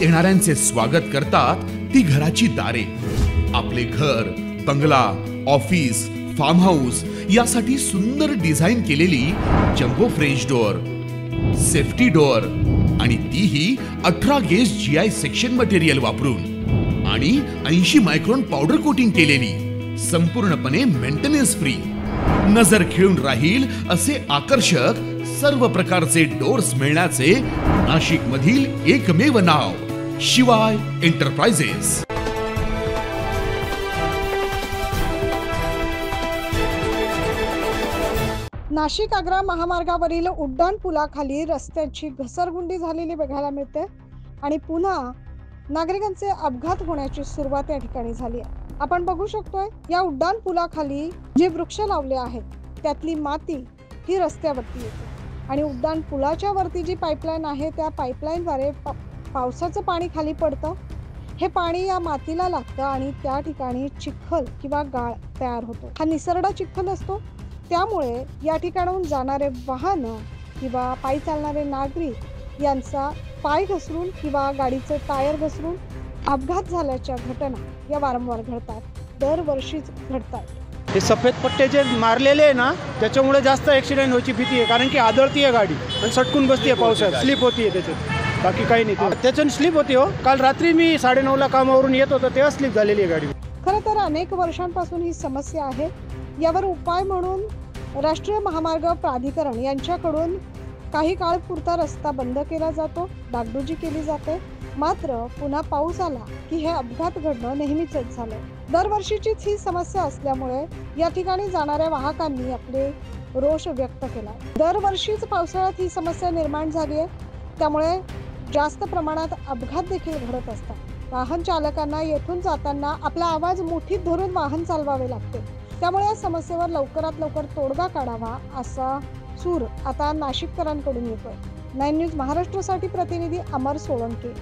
येणाऱ्यांचे स्वागत करतात ती घराची दारे। आपले घर, बंगला, ऑफिस, फार्म हाऊस यासाठी सुंदर डिझाईन केलेली jumbo French door, safety door आणि तीही 18 गेज GI सेक्शन मटेरियल वापरून आणि 80 मायक्रॉन पावडर कोटिंग केलेली, संपूर्णपणे मेंटेनन्स फ्री। नजर खिळून राहील असे आकर्षक सर्व प्रकारचे डोर्स मिळण्याचे नाशिक मधील एकमेव नाव शिवाय एंटरप्राइजेस। नाशिक आग्रा महामार्गावरील उड्डाण पुलाखाली रस्त्याची घसरगुंडी झालेली बघायला मिळते आणि पुन्हा नागरिकांचे अपघात होण्याची सुरुवात या ठिकाणी झाली आहे। आपण बघू शकतोय या उड्डाण पुलाखाली जे वृक्ष लावले आहेत त्यातली माती ही रस्त्यावरती येते आणि उड्डाण पुलाच्या वरती जी पाईपलाईन आहे त्या पाईपलाईनद्वारे पावसाचं पाणी खाली पडतं। हे पाणी या मातीला लागतं आणि त्या ठिकाणी चिखल किंवा गाळ तयार होतो। हा निसरडा चिखल असतो, त्यामुळे या ठिकाणाहून जाणारे वाहन किंवा पायी चालणारे नागरिक यांचा पाय घसरून किंवा गाडीचे टायर घसरून अपघात झाल्याच्या घटना या वारंवार घडतात, दरवर्षीच घडतात। हे सफेद पट्टे जे मारलेले आहे ना, त्याच्यामुळे जास्त ॲक्सिडेंट व्हायची भीती आहे, कारण की आदळती आहे गाडी आणि सटकून बसती आहे, पावसात स्लिप होती आहे, त्याच्यात बाकी काही नाही। त्याच्याने स्लिप होती। हो, काल रात्री मी 9:30ला कामावरून येत होतो तेव्हा स्लिप झालेली आहे गाडी। खरं तर अनेक वर्षांपासून ही समस्या आहे। यावर उपाय म्हणून राष्ट्रीय महामार्ग प्राधिकरण यांच्याकडून काही काळ पुरता रस्ता बंद केला जातो, डागडुजी केली जाते, मात्र पुन्हा पाऊस आला की हे अपघात घडणं नेहमीच झालं। दरवर्षीचीच ही समस्या असल्यामुळे या ठिकाणी जाणाऱ्या वाहकांनी आपले रोष व्यक्त केला। दरवर्षीच पावसाळ्यात ही समस्या निर्माण झाली आहे, त्यामुळे जास्त प्रमाणात अपघात देखील घडत असतात। वाहन चालकांना येथून जाताना आपला आवाज मोठीत धरून वाहन चालवावे लागते, त्यामुळे या समस्येवर लवकरात लवकर तोडगा काढावा असा सूर आता नाशिककरांकडून येतोय। 9 न्यूज महाराष्ट्रासाठी प्रतिनिधी अमर सोळंके।